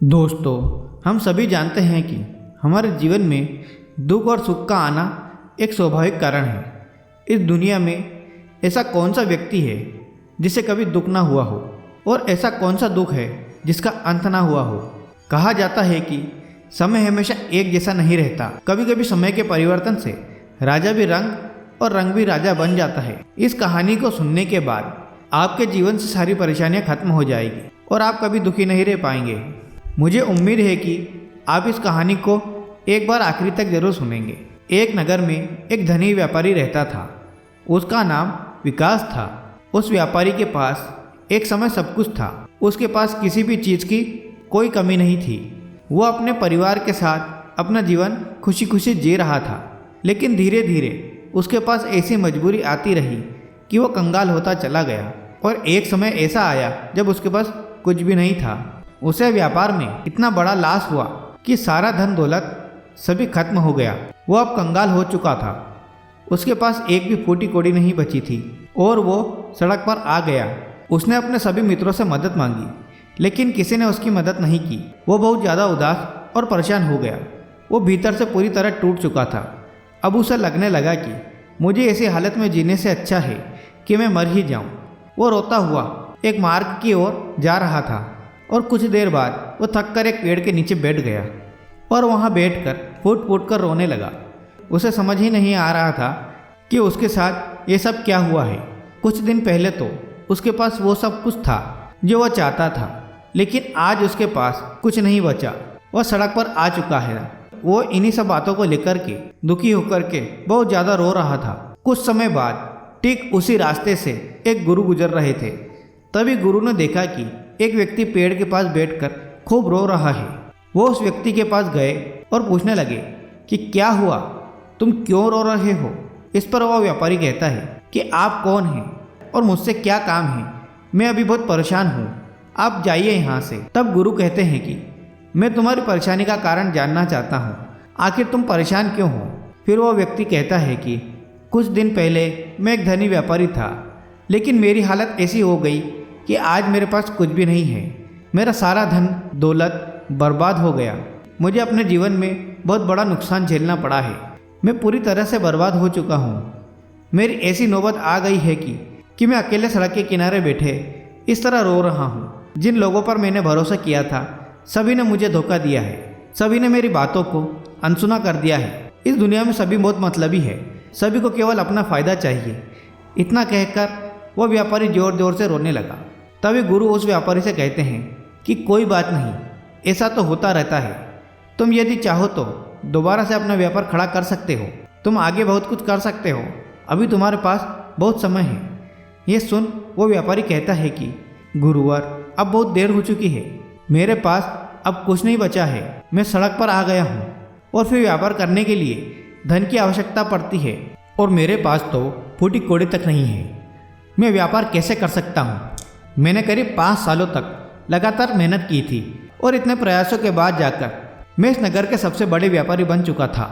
दोस्तों, हम सभी जानते हैं कि हमारे जीवन में दुख और सुख का आना एक स्वाभाविक कारण है। इस दुनिया में ऐसा कौन सा व्यक्ति है जिसे कभी दुख ना हुआ हो, और ऐसा कौन सा दुख है जिसका अंत ना हुआ हो। कहा जाता है कि समय हमेशा एक जैसा नहीं रहता। कभी कभी समय के परिवर्तन से राजा भी रंग और रंग भी राजा बन जाता है। इस कहानी को सुनने के बाद आपके जीवन से सारी परेशानियां खत्म हो जाएगी और आप कभी दुखी नहीं रह पाएंगे। मुझे उम्मीद है कि आप इस कहानी को एक बार आखिरी तक जरूर सुनेंगे। एक नगर में एक धनी व्यापारी रहता था। उसका नाम विकास था। उस व्यापारी के पास एक समय सब कुछ था। उसके पास किसी भी चीज़ की कोई कमी नहीं थी। वो अपने परिवार के साथ अपना जीवन खुशी खुशी जी रहा था। लेकिन धीरे धीरे उसके पास ऐसी मजबूरी आती रही कि वो कंगाल होता चला गया। और एक समय ऐसा आया जब उसके पास कुछ भी नहीं था। उसे व्यापार में इतना बड़ा लॉस हुआ कि सारा धन दौलत सभी खत्म हो गया। वो अब कंगाल हो चुका था। उसके पास एक भी फूटी कौड़ी नहीं बची थी और वो सड़क पर आ गया। उसने अपने सभी मित्रों से मदद मांगी, लेकिन किसी ने उसकी मदद नहीं की। वो बहुत ज़्यादा उदास और परेशान हो गया। वो भीतर से पूरी तरह टूट चुका था। अब उसे लगने लगा कि मुझे ऐसी हालत में जीने से अच्छा है कि मैं मर ही जाऊं। वो रोता हुआ एक मार्ग की ओर जा रहा था और कुछ देर बाद वो थक कर एक पेड़ के नीचे बैठ गया और वहाँ बैठकर फूट फूट कर रोने लगा। उसे समझ ही नहीं आ रहा था कि उसके साथ ये सब क्या हुआ है। कुछ दिन पहले तो उसके पास वो सब कुछ था जो वह चाहता था, लेकिन आज उसके पास कुछ नहीं बचा। वह सड़क पर आ चुका है। वो इन्हीं सब बातों को लेकर के दुखी होकर के बहुत ज़्यादा रो रहा था। कुछ समय बाद ठीक उसी रास्ते से एक गुरु गुजर रहे थे। तभी गुरु ने देखा कि एक व्यक्ति पेड़ के पास बैठकर खूब रो रहा है। वो उस व्यक्ति के पास गए और पूछने लगे कि क्या हुआ, तुम क्यों रो रहे हो। इस पर वह व्यापारी कहता है कि आप कौन हैं और मुझसे क्या काम है। मैं अभी बहुत परेशान हूँ, आप जाइए यहाँ से। तब गुरु कहते हैं कि मैं तुम्हारी परेशानी का कारण जानना चाहता हूँ, आखिर तुम परेशान क्यों हो। फिर वह व्यक्ति कहता है कि कुछ दिन पहले मैं एक धनी व्यापारी था, लेकिन मेरी हालत ऐसी हो गई कि आज मेरे पास कुछ भी नहीं है। मेरा सारा धन दौलत बर्बाद हो गया। मुझे अपने जीवन में बहुत बड़ा नुकसान झेलना पड़ा है। मैं पूरी तरह से बर्बाद हो चुका हूँ। मेरी ऐसी नौबत आ गई है कि मैं अकेले सड़क के किनारे बैठे इस तरह रो रहा हूँ। जिन लोगों पर मैंने भरोसा किया था सभी ने मुझे धोखा दिया है। सभी ने मेरी बातों को अनसुना कर दिया है। इस दुनिया में सभी बहुत मतलबी है। सभी को केवल अपना फ़ायदा चाहिए। इतना कहकर वह व्यापारी जोर जोर से रोने लगा। तभी गुरु उस व्यापारी से कहते हैं कि कोई बात नहीं, ऐसा तो होता रहता है। तुम यदि चाहो तो दोबारा से अपना व्यापार खड़ा कर सकते हो। तुम आगे बहुत कुछ कर सकते हो। अभी तुम्हारे पास बहुत समय है। ये सुन वो व्यापारी कहता है कि गुरुवर, अब बहुत देर हो चुकी है। मेरे पास अब कुछ नहीं बचा है। मैं सड़क पर आ गया हूँ और फिर व्यापार करने के लिए धन की आवश्यकता पड़ती है और मेरे पास तो फूटी कौड़ी तक नहीं है। मैं व्यापार कैसे कर सकता हूँ। मैंने करीब 5 सालों तक लगातार मेहनत की थी और इतने प्रयासों के बाद जाकर मैं इस नगर के सबसे बड़े व्यापारी बन चुका था।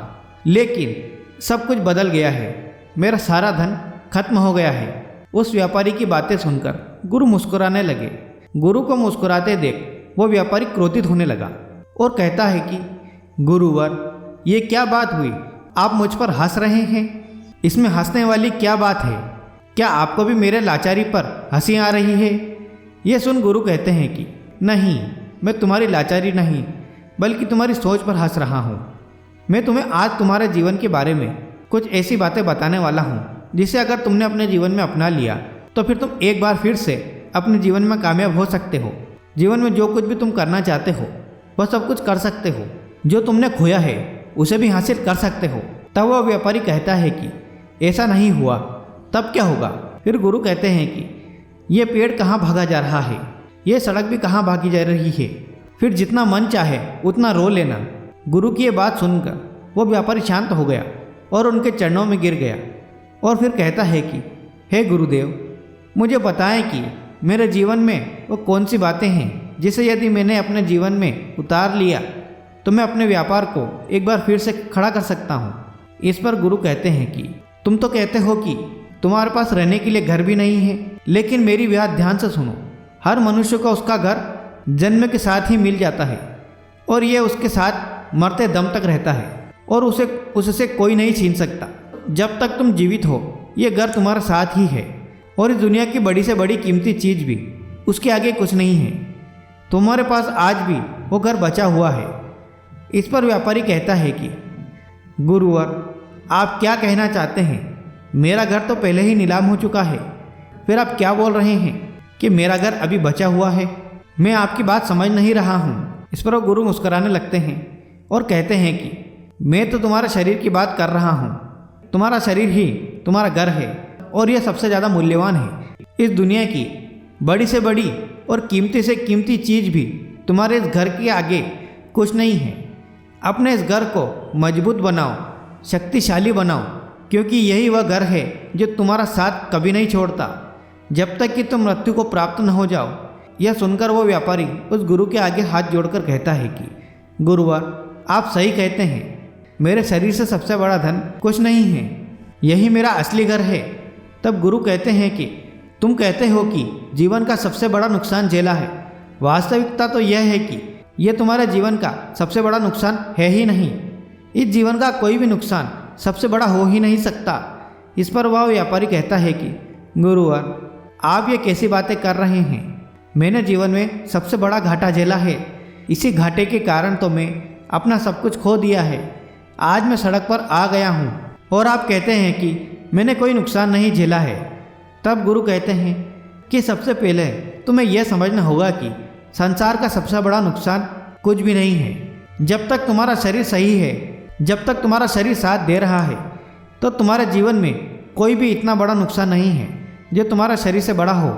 लेकिन सब कुछ बदल गया है। मेरा सारा धन खत्म हो गया है। उस व्यापारी की बातें सुनकर गुरु मुस्कुराने लगे। गुरु को मुस्कुराते देख वो व्यापारी क्रोधित होने लगा और कहता है कि गुरुवर, ये क्या बात हुई, आप मुझ पर हंस रहे हैं। इसमें हंसने वाली क्या बात है। क्या आपको भी मेरे लाचारी पर हंसी आ रही है। ये सुन गुरु कहते हैं कि नहीं, मैं तुम्हारी लाचारी नहीं बल्कि तुम्हारी सोच पर हंस रहा हूँ। मैं तुम्हें आज तुम्हारे जीवन के बारे में कुछ ऐसी बातें बताने वाला हूँ जिसे अगर तुमने अपने जीवन में अपना लिया तो फिर तुम एक बार फिर से अपने जीवन में कामयाब हो सकते हो। जीवन में जो कुछ भी तुम करना चाहते हो वह सब कुछ कर सकते हो। जो तुमने खोया है उसे भी हासिल कर सकते हो। तब वह व्यापारी कहता है कि ऐसा नहीं हुआ, तब क्या होगा। फिर गुरु कहते हैं कि ये पेड़ कहाँ भागा जा रहा है, ये सड़क भी कहाँ भागी जा रही है। फिर जितना मन चाहे उतना रो लेना। गुरु की ये बात सुनकर वो व्यापारी शांत हो गया और उनके चरणों में गिर गया और फिर कहता है कि हे गुरुदेव, मुझे बताएं कि मेरे जीवन में वो कौन सी बातें हैं जिसे यदि मैंने अपने जीवन में उतार लिया तो मैं अपने व्यापार को एक बार फिर से खड़ा कर सकता हूँ। इस पर गुरु कहते हैं कि तुम तो कहते हो कि तुम्हारे पास रहने के लिए घर भी नहीं है, लेकिन मेरी बात ध्यान से सुनो। हर मनुष्य को उसका घर जन्म के साथ ही मिल जाता है। और यह उसके साथ मरते दम तक रहता है और उसे उससे कोई नहीं छीन सकता। जब तक तुम जीवित हो ये घर तुम्हारे साथ ही है और इस दुनिया की बड़ी से बड़ी कीमती चीज़ भी उसके आगे कुछ नहीं है। तुम्हारे पास आज भी वो घर बचा हुआ है। इस पर व्यापारी कहता है कि गुरुवर, आप क्या कहना चाहते हैं? मेरा घर तो पहले ही नीलाम हो चुका है, फिर आप क्या बोल रहे हैं कि मेरा घर अभी बचा हुआ है? मैं आपकी बात समझ नहीं रहा हूँ। इस पर वो गुरु मुस्कुराने लगते हैं और कहते हैं कि मैं तो तुम्हारे शरीर की बात कर रहा हूँ। तुम्हारा शरीर ही तुम्हारा घर है और यह सबसे ज़्यादा मूल्यवान है। इस दुनिया की बड़ी से बड़ी और कीमती से कीमती चीज़ भी तुम्हारे इस घर के आगे कुछ नहीं है। अपने इस घर को मजबूत बनाओ, शक्तिशाली बनाओ, क्योंकि यही वह घर है जो तुम्हारा साथ कभी नहीं छोड़ता जब तक कि तुम मृत्यु को प्राप्त न हो जाओ। यह सुनकर वो व्यापारी उस गुरु के आगे हाथ जोड़कर कहता है कि गुरुवर, आप सही कहते हैं। मेरे शरीर से सबसे बड़ा धन कुछ नहीं है, यही मेरा असली घर है। तब गुरु कहते हैं कि तुम कहते हो कि जीवन का सबसे बड़ा नुकसान झेला है। वास्तविकता तो यह है कि यह तुम्हारे जीवन का सबसे बड़ा नुकसान है ही नहीं। इस जीवन का कोई भी नुकसान सबसे बड़ा हो ही नहीं सकता। इस पर वह व्यापारी कहता है कि गुरुवर, आप ये कैसी बातें कर रहे हैं? मैंने जीवन में सबसे बड़ा घाटा झेला है। इसी घाटे के कारण तो मैं अपना सब कुछ खो दिया है। आज मैं सड़क पर आ गया हूँ और आप कहते हैं कि मैंने कोई नुकसान नहीं झेला है। तब गुरु कहते हैं कि सबसे पहले तुम्हें यह समझना होगा कि संसार का सबसे बड़ा नुकसान कुछ भी नहीं है। जब तक तुम्हारा शरीर सही है, जब तक तुम्हारा शरीर साथ दे रहा है, तो तुम्हारे जीवन में कोई भी इतना बड़ा नुकसान नहीं है जो तुम्हारा शरीर से बड़ा हो।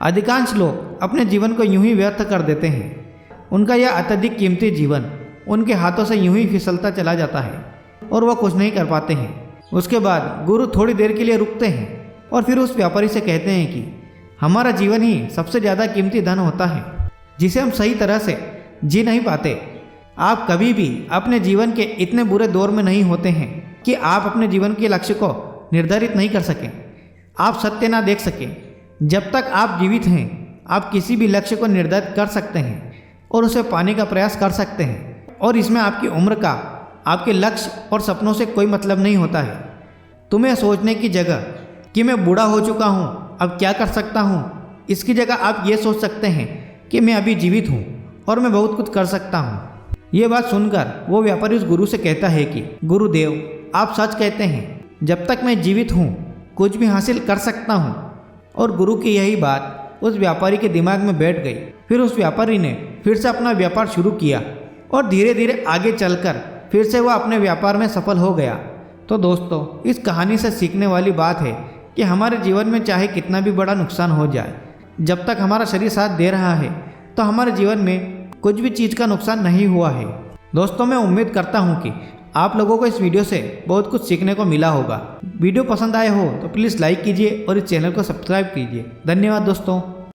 अधिकांश लोग अपने जीवन को यूं ही व्यर्थ कर देते हैं। उनका यह अत्यधिक कीमती जीवन उनके हाथों से यूं ही फिसलता चला जाता है और वह कुछ नहीं कर पाते हैं। उसके बाद गुरु थोड़ी देर के लिए रुकते हैं और फिर उस व्यापारी से कहते हैं कि हमारा जीवन ही सबसे ज़्यादा कीमती धन होता है जिसे हम सही तरह से जी नहीं पाते। आप कभी भी अपने जीवन के इतने बुरे दौर में नहीं होते हैं कि आप अपने जीवन के लक्ष्य को निर्धारित नहीं कर सकें, आप सत्य ना देख सकें। जब तक आप जीवित हैं आप किसी भी लक्ष्य को निर्धारित कर सकते हैं और उसे पाने का प्रयास कर सकते हैं, और इसमें आपकी उम्र का, आपके लक्ष्य और सपनों से कोई मतलब नहीं होता है। तुम्हें सोचने की जगह कि मैं बूढ़ा हो चुका हूँ, अब क्या कर सकता हूँ, इसकी जगह आप ये सोच सकते हैं कि मैं अभी जीवित हूँ और मैं बहुत कुछ कर सकता हूँ। ये बात सुनकर वो व्यापारी उस गुरु से कहता है कि गुरुदेव, आप सच कहते हैं, जब तक मैं जीवित हूँ कुछ भी हासिल कर सकता हूँ। और गुरु की यही बात उस व्यापारी के दिमाग में बैठ गई। फिर उस व्यापारी ने फिर से अपना व्यापार शुरू किया और धीरे धीरे आगे चलकर फिर से वह अपने व्यापार में सफल हो गया। तो दोस्तों, इस कहानी से सीखने वाली बात है कि हमारे जीवन में चाहे कितना भी बड़ा नुकसान हो जाए, जब तक हमारा शरीर साथ दे रहा है तो हमारे जीवन में कुछ भी चीज़ का नुकसान नहीं हुआ है। दोस्तों, मैं उम्मीद करता हूँ कि आप लोगों को इस वीडियो से बहुत कुछ सीखने को मिला होगा। वीडियो पसंद आए हो तो प्लीज़ लाइक कीजिए और इस चैनल को सब्सक्राइब कीजिए। धन्यवाद दोस्तों।